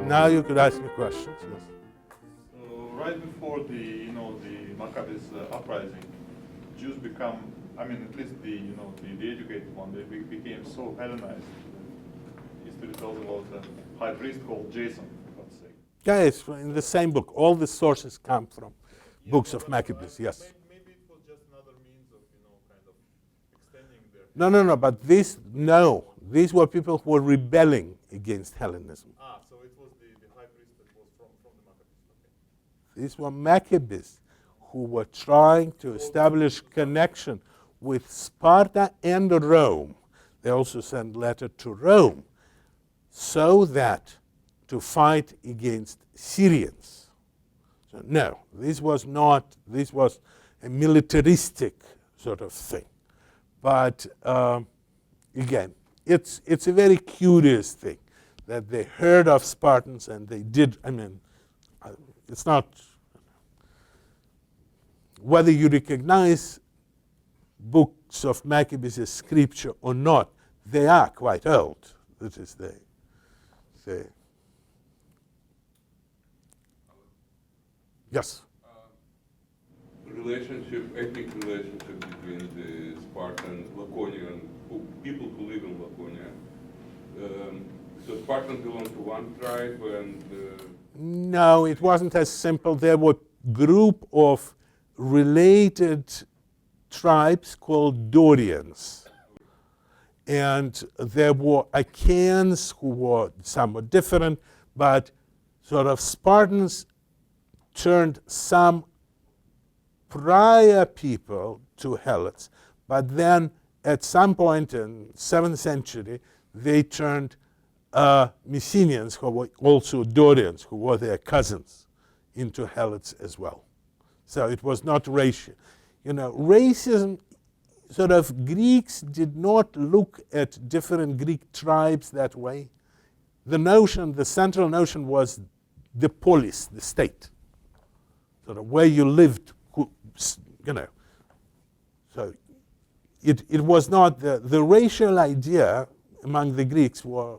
Now you could ask me questions. Yes. So right before the the Maccabees uprising, Jews become, I mean, at least the educated one, they became so Hellenized. History tells about a high priest called Jason, let's say. Yeah, it's in the same book. All the sources come from books of Maccabees. Yes. Maybe it was just another means of kind of extending their. No. But these were people who were rebelling against Hellenism. So it was the high priest that was from the Maccabees. Okay. These were Maccabees who were trying to establish connection with Sparta and Rome. They also sent letter to Rome so that to fight against Syrians. So no, this was a militaristic sort of thing. But again, it's a very curious thing that they heard of Spartans and they did, it's not, whether you recognize books of Maccabees as scripture or not, they are quite old. That is, they yes. Ethnic relationship between the Spartan, Laconian, people who live in Laconia. So Spartans belong to one tribe and... No, it wasn't as simple. There were a group of related tribes called Dorians. And there were Achaeans who were somewhat different, but sort of Spartans turned some prior people to Helots, but then at some point in 7th century, they turned Mycenaeans, who were also Dorians, who were their cousins, into Helots as well. So it was not racial. Racism, sort of Greeks did not look at different Greek tribes that way. The central notion was the polis, the state, sort of where you lived, So it was not the racial idea among the Greeks were,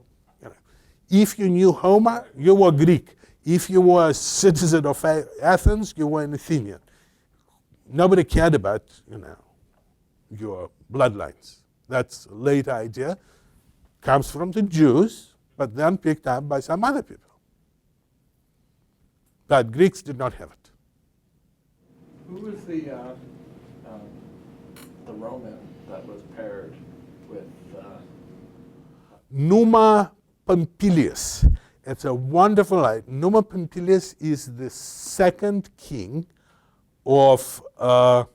if you knew Homer, you were Greek. If you were a citizen of Athens, you were an Athenian. Nobody cared about, your bloodlines. That's a late idea. Comes from the Jews, but then picked up by some other people. But Greeks did not have it. Who was the Roman that was paired with... Numa Pompilius. It's a wonderful line. Numa Pompilius is the second king of... by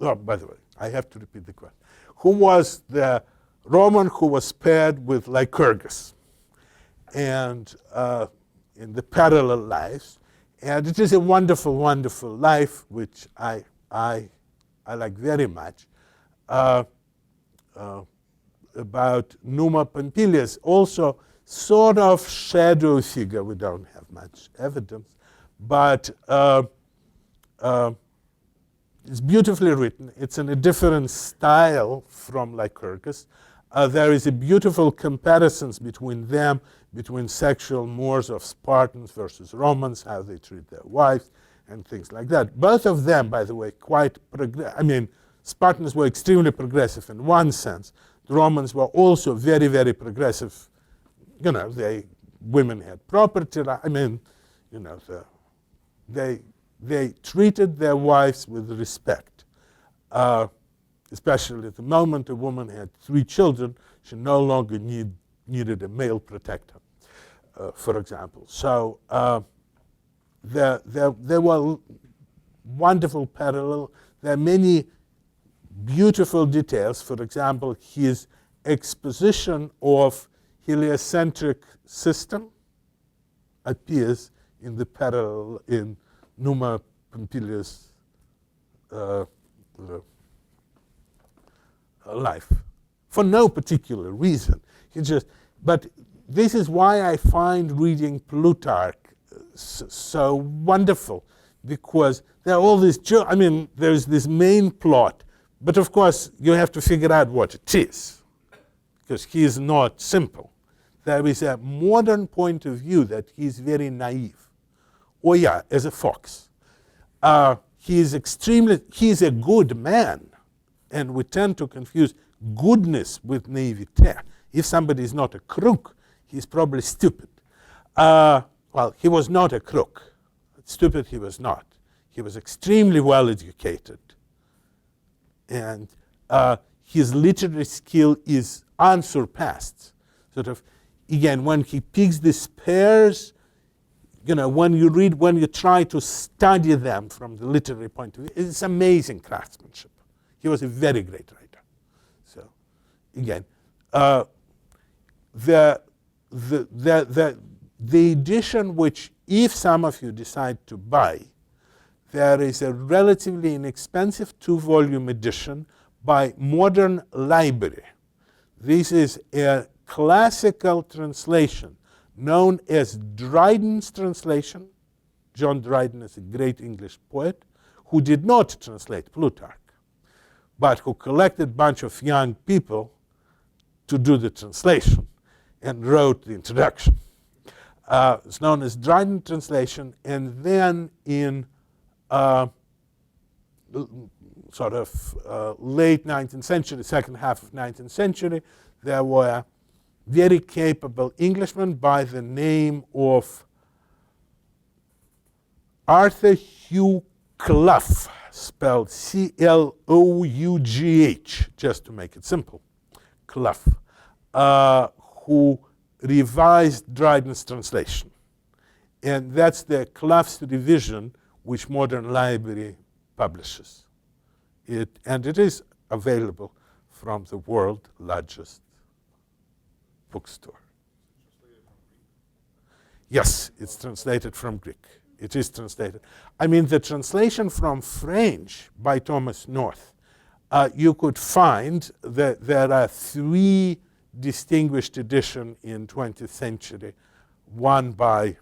the way, I have to repeat the question. Who was the Roman who was paired with Lycurgus? And in the parallel lives. And it is a wonderful, wonderful life, which I like very much, about Numa Pompilius. Also, sort of shadow figure. We don't have much evidence, but it's beautifully written. It's in a different style from Lycurgus. There is a beautiful comparisons between them, between sexual mores of Spartans versus Romans, how they treat their wives, and things like that. Both of them, by the way, quite Spartans were extremely progressive in one sense. The Romans were also very, very progressive. Women had property. They treated their wives with respect. Especially at the moment a woman had 3 children, she no longer needed a male protector, for example. So there were wonderful parallel. There are many beautiful details. For example, his exposition of heliocentric system appears in the parallel in Numa Pompilius' life, for no particular reason. But this is why I find reading Plutarch so wonderful, because there are all these, there's this main plot, but of course you have to figure out what it is, because he is not simple. there is a modern point of view that he's very naive. Oh yeah, as a fox. He's a good man. And we tend to confuse goodness with naivete. If somebody is not a crook, he's probably stupid. Well, he was not a crook. Stupid he was not. He was extremely well educated. And his literary skill is unsurpassed. Sort of, again, when he picks these pairs, when you try to study them from the literary point of view, it's amazing craftsmanship. He was a very great writer. So, again, the edition which, if some of you decide to buy, there is a relatively inexpensive 2-volume edition by Modern Library. This is a classical translation known as Dryden's translation. John Dryden is a great English poet who did not translate Plutarch, but who collected a bunch of young people to do the translation and wrote the introduction. It's known as Dryden translation, and then in late 19th century, second half of 19th century, there were very capable Englishmen by the name of Arthur Hugh Clough, spelled C-L-O-U-G-H, just to make it simple, Clough, who revised Dryden's translation. And that's the Clough's revision which Modern Library publishes. And it is available from the world's largest bookstore. Yes, it's translated from Greek. It is translated. I mean, the translation from French by Thomas North, you could find that there are 3 distinguished editions in 20th century. One by,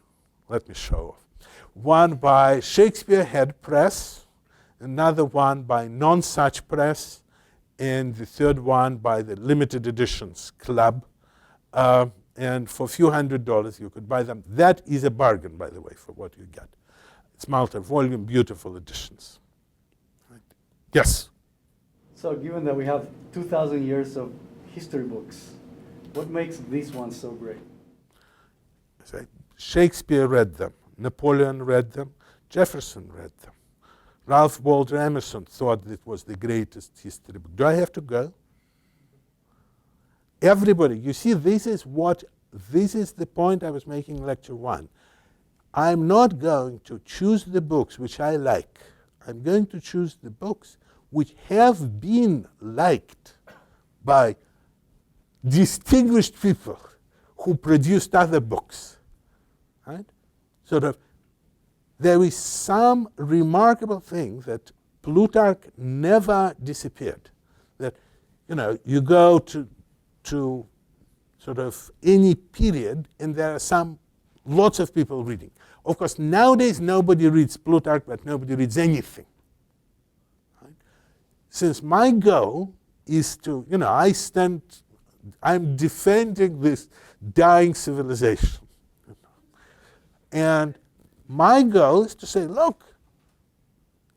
let me show off. One by Shakespeare Head Press, another one by Nonsuch Press, and the third one by the Limited Editions Club. And for a few $100s, you could buy them. That is a bargain, by the way, for what you get. It's multi-volume, beautiful editions. Right. Yes? So given that we have 2,000 years of history books, what makes these ones so great? Shakespeare read them. Napoleon read them. Jefferson read them. Ralph Waldo Emerson thought it was the greatest history book. Do I have to go? Everybody, you see, this is the point I was making in lecture 1. I'm not going to choose the books which I like. I'm going to choose the books which have been liked by distinguished people who produced other books. Right? There is some remarkable thing that Plutarch never disappeared. That, you go to any period, and there are lots of people reading. Of course, nowadays nobody reads Plutarch, but nobody reads anything. Right? Since my goal is to, I'm defending this dying civilization. And my goal is to say, look,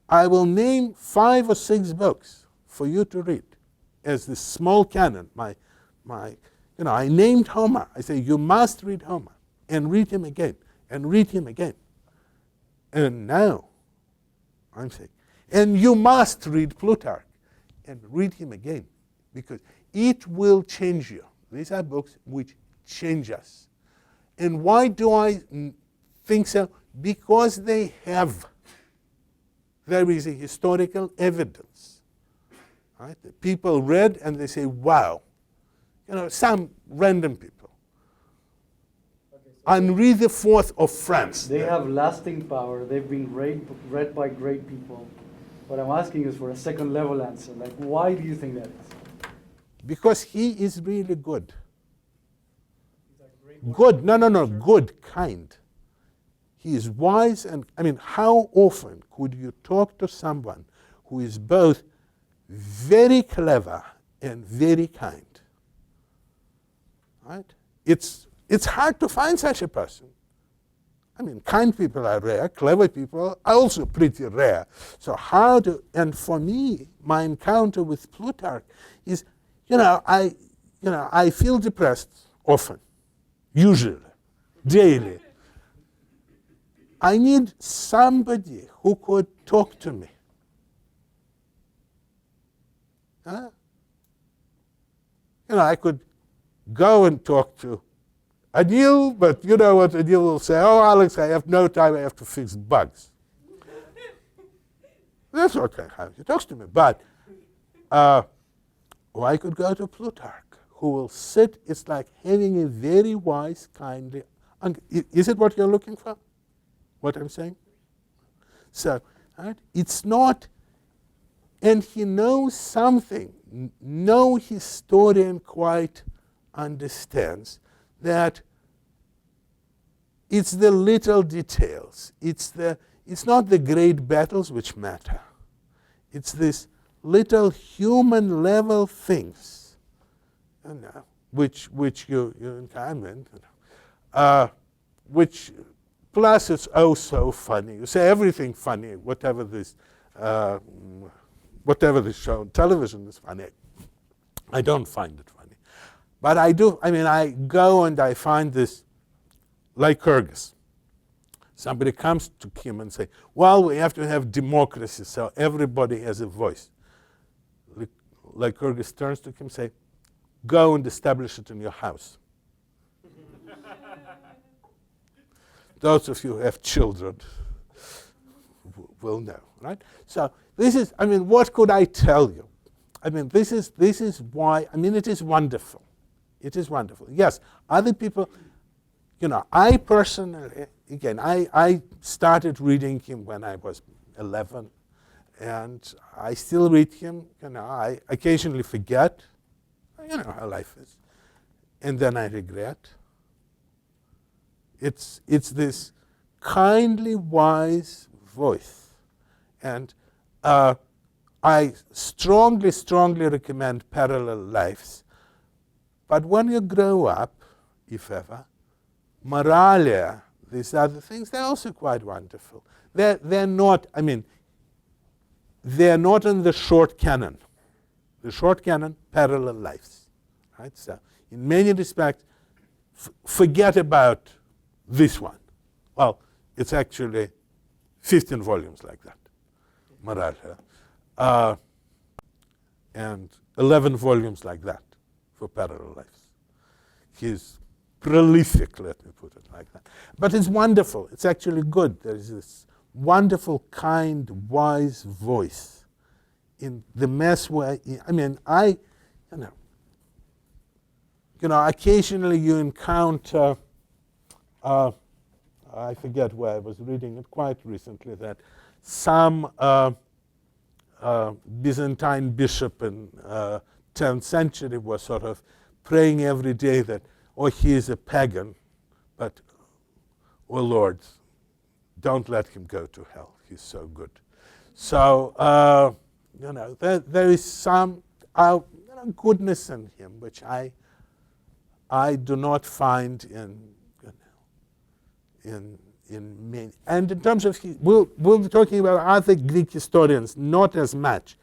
I will name 5 or 6 books for you to read as the small canon. I named Homer. I say, you must read Homer, and read him again, and read him again. And now, I'm saying, and you must read Plutarch, and read him again, because it will change you. These are books which change us. And why do I think so? Because there is a historical evidence. Right? People read and they say, wow. Some random people. Henri IV of France. They have lasting power. They've been read by great people. What I'm asking is for a second level answer. Like, why do you think that is? Because he is really good. Good, no, good, kind. He is wise, and how often could you talk to someone who is both very clever and very kind? Right? It's it's hard to find such a person. I mean, kind people are rare, clever people are also pretty rare. So and for me, my encounter with Plutarch is, I feel depressed often, usually, daily. I need somebody who could talk to me. I could go and talk to Anil, but you know what Anil will say? Oh, Alex, I have no time, I have to fix bugs. That's what kind of how he talks to me. But or I could go to Plutarch, who will sit. It's like having a very wise, kindly. Is it what you're looking for? What I'm saying? So, right? It's not, and he knows something. No historian quite understands that it's the little details. It's not the great battles which matter. It's these little human level things, which you encounter, which plus it's oh so funny. You say everything funny, whatever this show on television is funny. I don't find it funny. But I do, I go and I find this Lycurgus. Somebody comes to him and say, well, we have to have democracy, so everybody has a voice. Lycurgus turns to him and says, go and establish it in your house. Those of you who have children will know, right? So this is, what could I tell you? This is why, it is wonderful. It is wonderful. Yes, other people, I personally, again, I started reading him when I was 11, and I still read him. I occasionally forget, how life is, and then I regret. It's this kindly, wise voice, and I strongly, strongly recommend Parallel Lives. But when you grow up, if ever, Moralia, these other things, they're also quite wonderful. They're not, they're not in the short canon. The short canon, Parallel Lives. Right? So in many respects, forget about this one. Well, it's actually 15 volumes like that, Moralia. And 11 volumes like that for Parallel Lives. He's prolific, let me put it like that. But it's wonderful. It's actually good. There is this wonderful, kind, wise voice in the mess where, occasionally you encounter, I forget where I was reading it quite recently, that some Byzantine bishop in 10th century was sort of praying every day that, oh, he is a pagan, but, oh Lord, don't let him go to hell. He's so good. So, there is some goodness in him, which I do not find in many. And in terms of, we'll be talking about other Greek historians, not as much.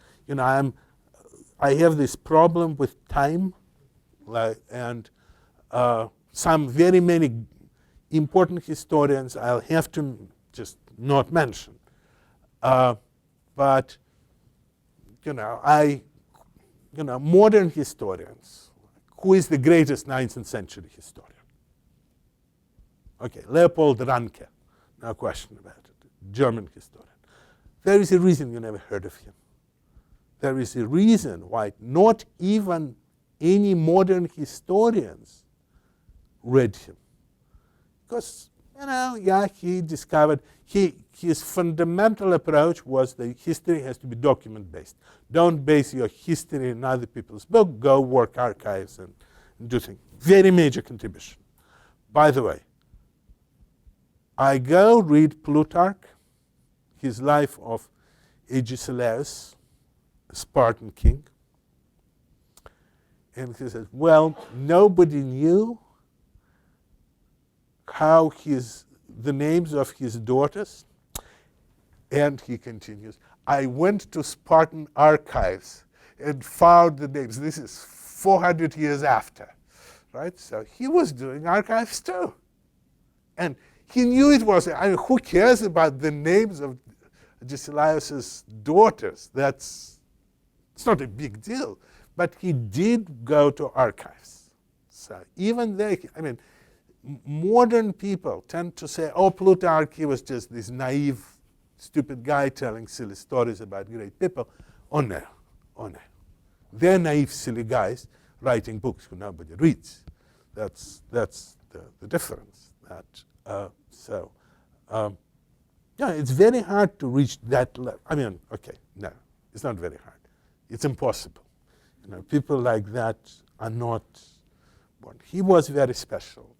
I have this problem with time, and some very many important historians I'll have to just not mention. But modern historians, who is the greatest 19th century historian? Okay, Leopold Ranke, no question about it, German historian. There is a reason you never heard of him. There is a reason why not even any modern historians read him. Because, he discovered, his fundamental approach was that history has to be document-based. Don't base your history in other people's book. Go work archives and do things. Very major contribution. By the way, I go read Plutarch, his life of Agesilaus, a Spartan king. And he says, well, nobody knew how the names of his daughters, and he continues, I went to Spartan archives and found the names. This is 400 years after, right? So he was doing archives too. And he knew it was, I mean, who cares about the names of Agesilaus's daughters? It's not a big deal. But he did go to archives. So even there, I mean, modern people tend to say, oh, Plutarch, he was just this naive, stupid guy telling silly stories about great people. Oh no, oh no. They're naive, silly guys writing books who nobody reads. That's the difference. Yeah, it's very hard to reach that level. I mean, okay, no, it's not very hard. It's impossible. You know, people like that are not born. He was very special.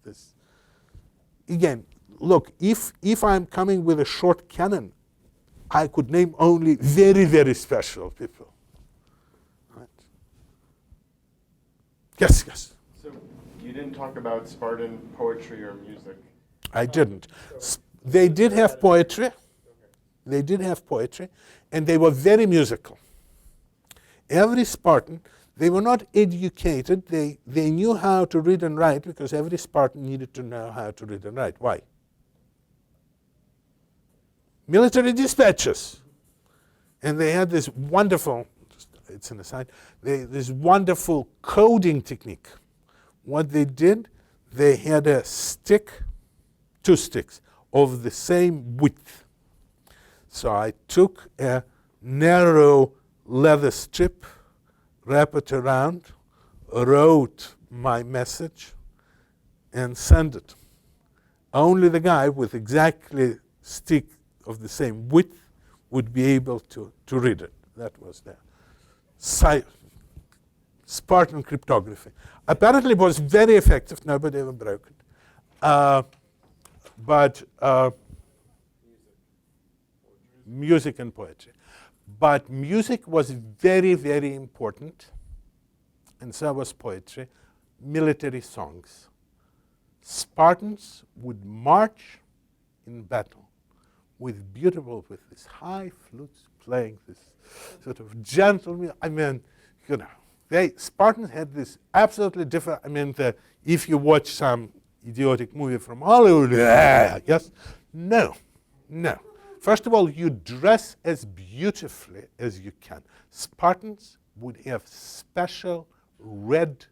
Again, look, if I'm coming with a short canon, I could name only very, very special people. Right? Yes, yes. So you didn't talk about Spartan poetry or music. I didn't. They did have poetry. They did have poetry, and they were very musical. Every Spartan, they were not educated. They knew how to read and write because every Spartan needed to know how to read and write. Why? Military dispatches. And they had this wonderful, it's an aside, this wonderful coding technique. What they did, they had a stick, 2 sticks of the same width. So I took a narrow leather strip, wrap it around, wrote my message, and sent it. Only the guy with exactly stick of the same width would be able to read it. That was the Spartan cryptography. Apparently it was very effective. Nobody ever broke it. But music and poetry. But music was very, very important, and so was poetry, military songs. Spartans would march in battle with this high flutes playing this sort of gentle music. I mean, you know, Spartans had this absolutely different, I mean, if you watch some idiotic movie from Hollywood, yes, no. First of all, you dress as beautifully as you can. Spartans would have special red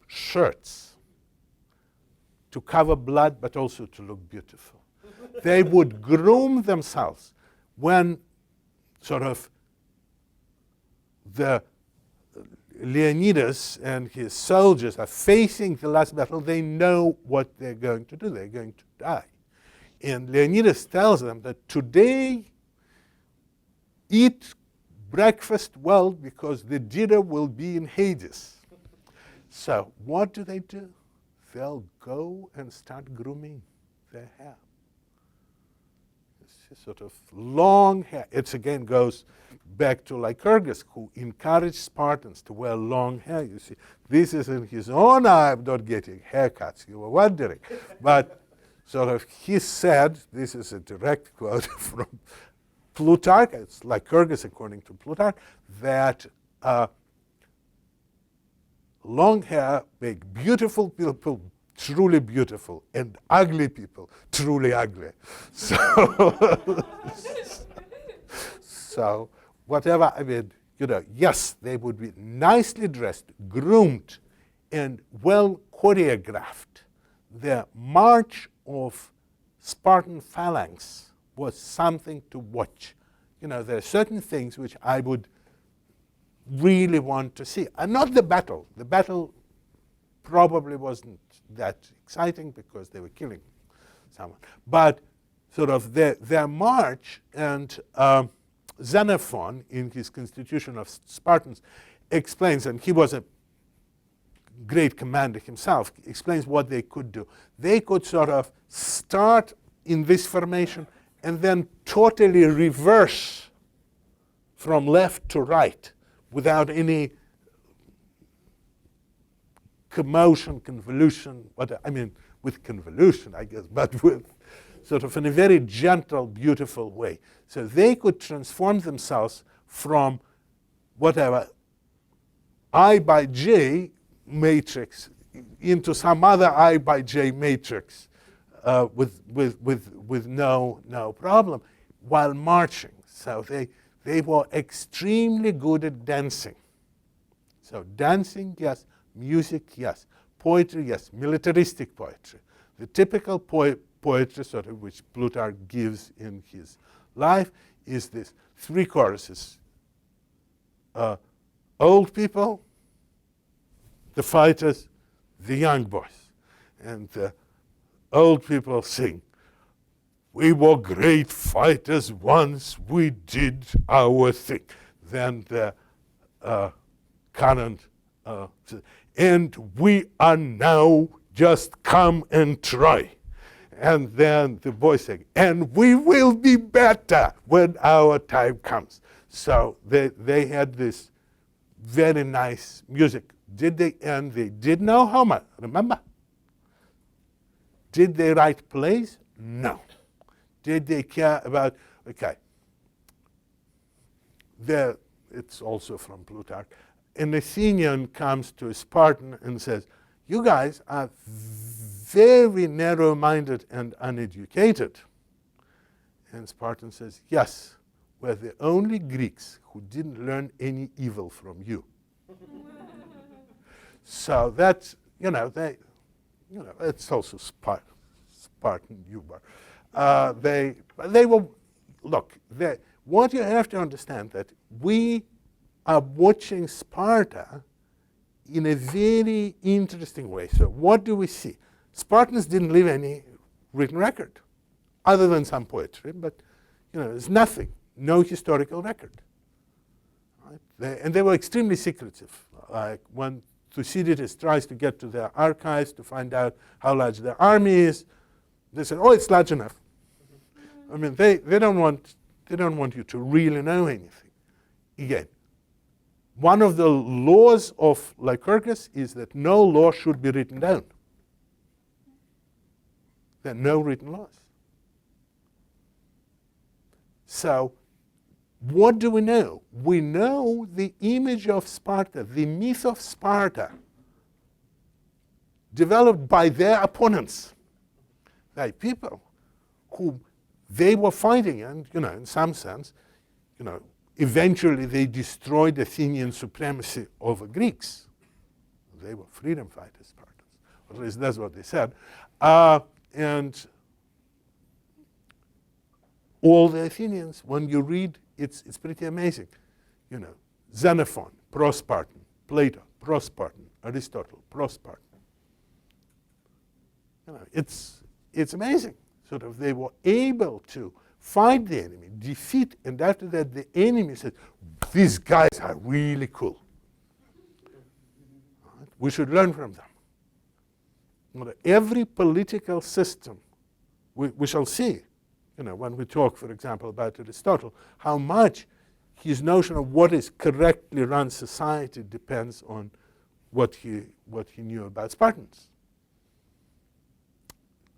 shirts to cover blood, but also to look beautiful. They would groom themselves when sort of the Leonidas and his soldiers are facing the last battle. They know what they're going to do. They're going to die. And Leonidas tells them that today, eat breakfast well because the dinner will be in Hades. So what do? They'll go and start grooming their hair. It's sort of long hair. It again goes back to Lycurgus, who encouraged Spartans to wear long hair. You see, this is in his own eye. I'm not getting haircuts, you were wondering. But sort of he said, this is a direct quote from Plutarch, it's Lycurgus according to Plutarch, that long hair make beautiful people truly beautiful and ugly people truly ugly. So whatever, I mean, you know, yes, they would be nicely dressed, groomed, and well choreographed. The march of Spartan phalanx was something to watch. You know, there are certain things which I would really want to see. And not the battle. The battle probably wasn't that exciting because they were killing someone. But sort of their march, and Xenophon, in his Constitution of Spartans, explains, and he was a great commander himself, explains what they could do. They could sort of start in this formation and then totally reverse from left to right without any commotion, convolution, with convolution, I guess, but with sort of in a very gentle, beautiful way. So they could transform themselves from whatever I by J matrix into some other I by J matrix with no problem while marching. So they were extremely good at dancing. So dancing, yes. Music, yes. Poetry, yes. Militaristic poetry. The typical poetry, sort of, which Plutarch gives in his life, is this 3 choruses. Old people, the fighters, the young boys. And the old people sing, "We were great fighters once, we did our thing." Then the current, "And we are now, just come and try." And then the boys say, "And we will be better when our time comes." So they had this very nice music. And they did know Homer, remember? Did they write plays? No. Did they care about, okay. It's also from Plutarch. An Athenian comes to a Spartan and says, "You guys are very narrow-minded and uneducated." And Spartan says, "Yes, we're the only Greeks who didn't learn any evil from you." So that's, it's also Spartan humor. They were, look, what you have to understand that we are watching Sparta in a very interesting way. So what do we see? Spartans didn't leave any written record, other than some poetry, but there's nothing, no historical record. Right? And they were extremely secretive. Like when Thucydides tries to get to their archives to find out how large their army is, they said, "Oh, it's large enough." I mean, they don't want you to really know anything. Again, one of the laws of Lycurgus is that no law should be written down. There are no written laws. So what do we know? We know the image of Sparta, the myth of Sparta, developed by their opponents, by people who they were fighting, and in some sense, eventually they destroyed Athenian supremacy over Greeks. They were freedom fighters, Spartans. At least that's what they said. And all the Athenians, when you read, it's pretty amazing. Xenophon, pro-Spartan. Plato, pro-Spartan. Aristotle, pro-Spartan. It's amazing. Sort of, they were able to fight the enemy, defeat, and after that the enemy said, "These guys are really cool. Right? We should learn from them." Every political system, we shall see, when we talk, for example, about Aristotle, how much his notion of what is correctly run society depends on what he knew about Spartans.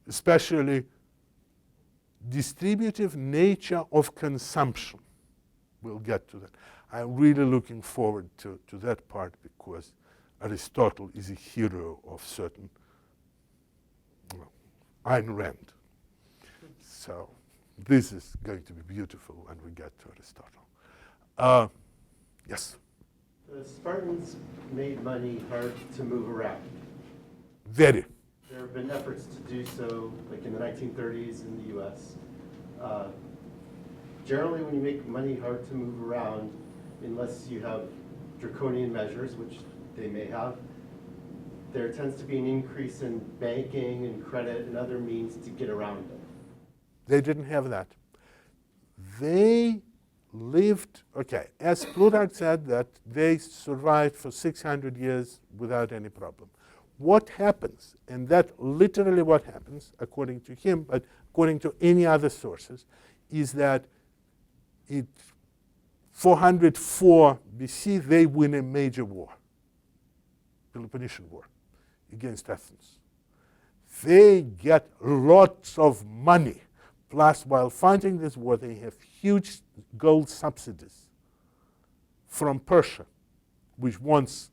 Especially distributive nature of consumption. We'll get to that. I'm really looking forward to that part because Aristotle is a hero of certain Ayn Rand. So this is going to be beautiful when we get to Aristotle. Yes? The Spartans made money hard to move around. Very. There have been efforts to do so, like in the 1930s in the US. Generally, when you make money hard to move around, unless you have draconian measures, which they may have, there tends to be an increase in banking and credit and other means to get around it. They didn't have that. They lived, as Plutarch said, that they survived for 600 years without any problem. What happens, and that literally what happens, according to him, but according to any other sources, is that in 404 BC, they win a major war, Peloponnesian War, against Athens. they get lots of money. Plus, while fighting this war, they have huge gold subsidies from Persia, which wants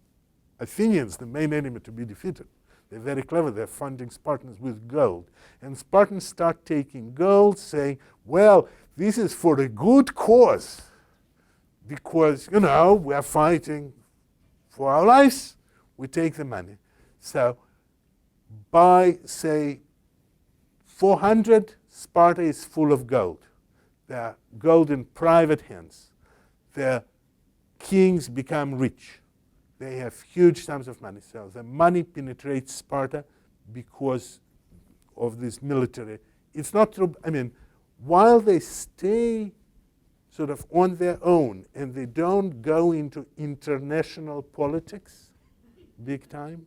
Athenians, the main enemy, to be defeated. They're very clever. They're funding Spartans with gold. And Spartans start taking gold, saying, well, this is for a good cause. Because, you know, we're fighting for our lives. We take the money. So by, say, 400, Sparta is full of gold. They're gold in private hands. Their kings become rich. They have huge sums of money. So the money penetrates Sparta because of this military. It's not true. I mean, while they stay sort of on their own and they don't go into international politics big time,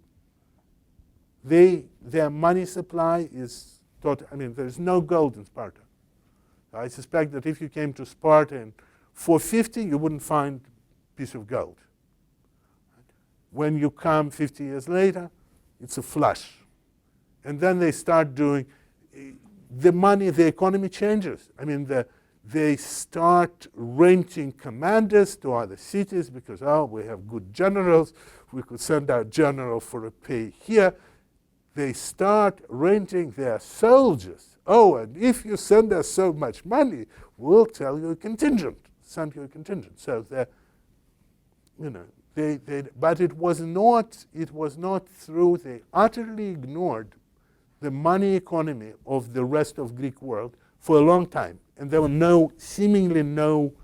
their money supply is total. I mean, there's no gold in Sparta. I suspect that if you came to Sparta in 450, you wouldn't find a piece of gold. When you come 50 years later, it's a flush. And then they start doing, the money, the economy changes. I mean, they start renting commanders to other cities because, oh, we have good generals. We could send our general for a pay here. They start renting their soldiers. Oh, and if you send us so much money, we'll tell you a contingent, send you a contingent. So they're, you know, but it was not through, they utterly ignored the money economy of the rest of Greek world for a long time. And there were seemingly no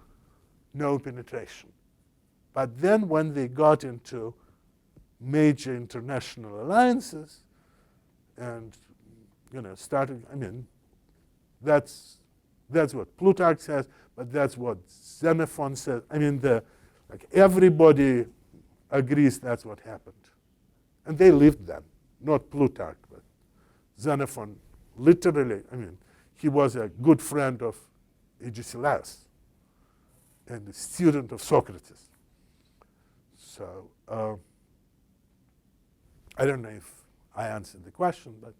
penetration. But then when they got into major international alliances and, you know, started, I mean, that's what Plutarch says, but that's what Xenophon says. I mean, like everybody agrees that's what happened. And they lived then, not Plutarch, but Xenophon literally, I mean, he was a good friend of Agesilaus and a student of Socrates. So I don't know if I answered the question, but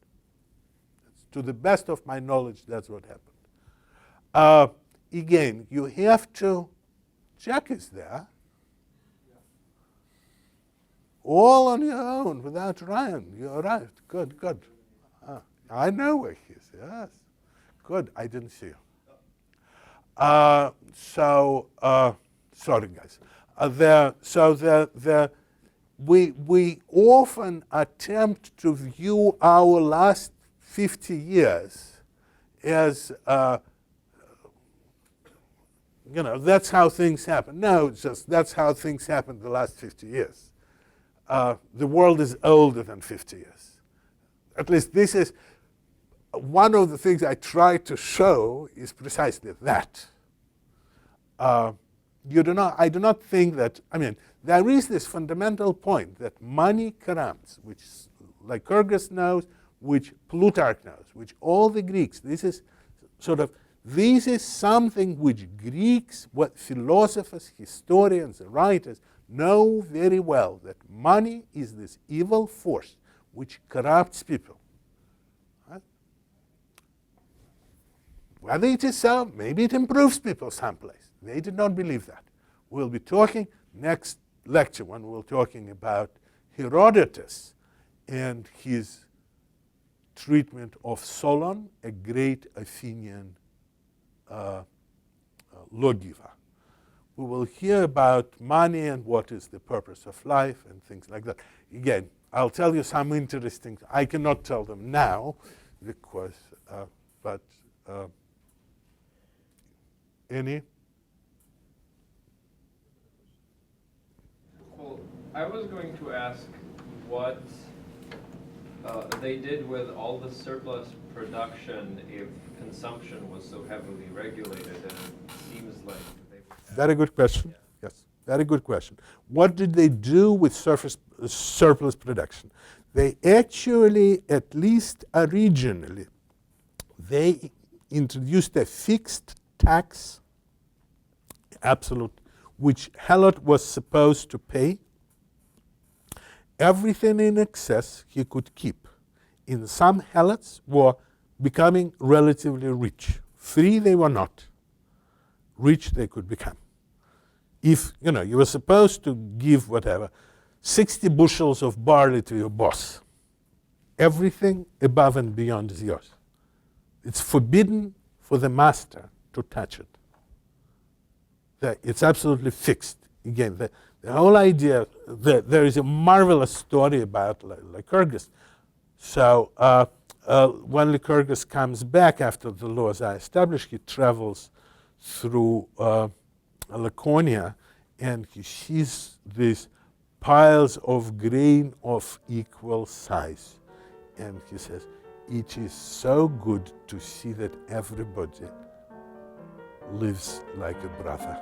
to the best of my knowledge, that's what happened. Again, you have to, Jack is there. All on your own, without Ryan. You arrived. Good, good. I know where he is. Yes. Good. I didn't see you. Sorry, guys. We often attempt to view our last 50 years as, you know, that's how things happen. No, it's just that's how things happened the last 50 years. The world is older than 50 years. At least this is one of the things I try to show is precisely that. I do not think that, I mean, there is this fundamental point that money corrupts, which Lycurgus knows, which Plutarch knows, which all the Greeks, this is something which Greeks, what philosophers, historians, writers know very well, that money is this evil force which corrupts people. Right? Whether it is so, maybe it improves people someplace. They did not believe that. We'll be talking next lecture when we're talking about Herodotus and his treatment of Solon, a great Athenian lawgiver. We will hear about money and what is the purpose of life and things like that. Again, I'll tell you some interesting, I cannot tell them now because, any? Well, I was going to ask what they did with all the surplus production if consumption was so heavily regulated, and it seems like they would have. Very good question. Yeah. Yes, very good question. What did they do with surplus production? They actually, at least originally, they introduced a fixed tax, absolute, which Helot was supposed to pay. Everything in excess he could keep. in some helots were becoming relatively rich. Free they were not. Rich they could become. If, you were supposed to give, 60 bushels of barley to your boss. Everything above and beyond is yours. It's forbidden for the master to touch it. It's absolutely fixed. Again, the whole idea, there is a marvelous story about Lycurgus. So when Lycurgus comes back after the laws are established, he travels through Laconia, and he sees these piles of grain of equal size. And he says, it is so good to see that everybody lives like a brother.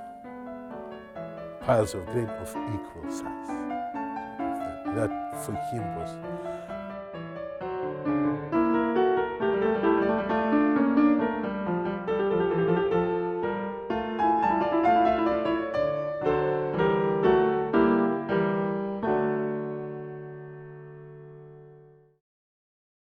Piles of grain of equal size. That for him was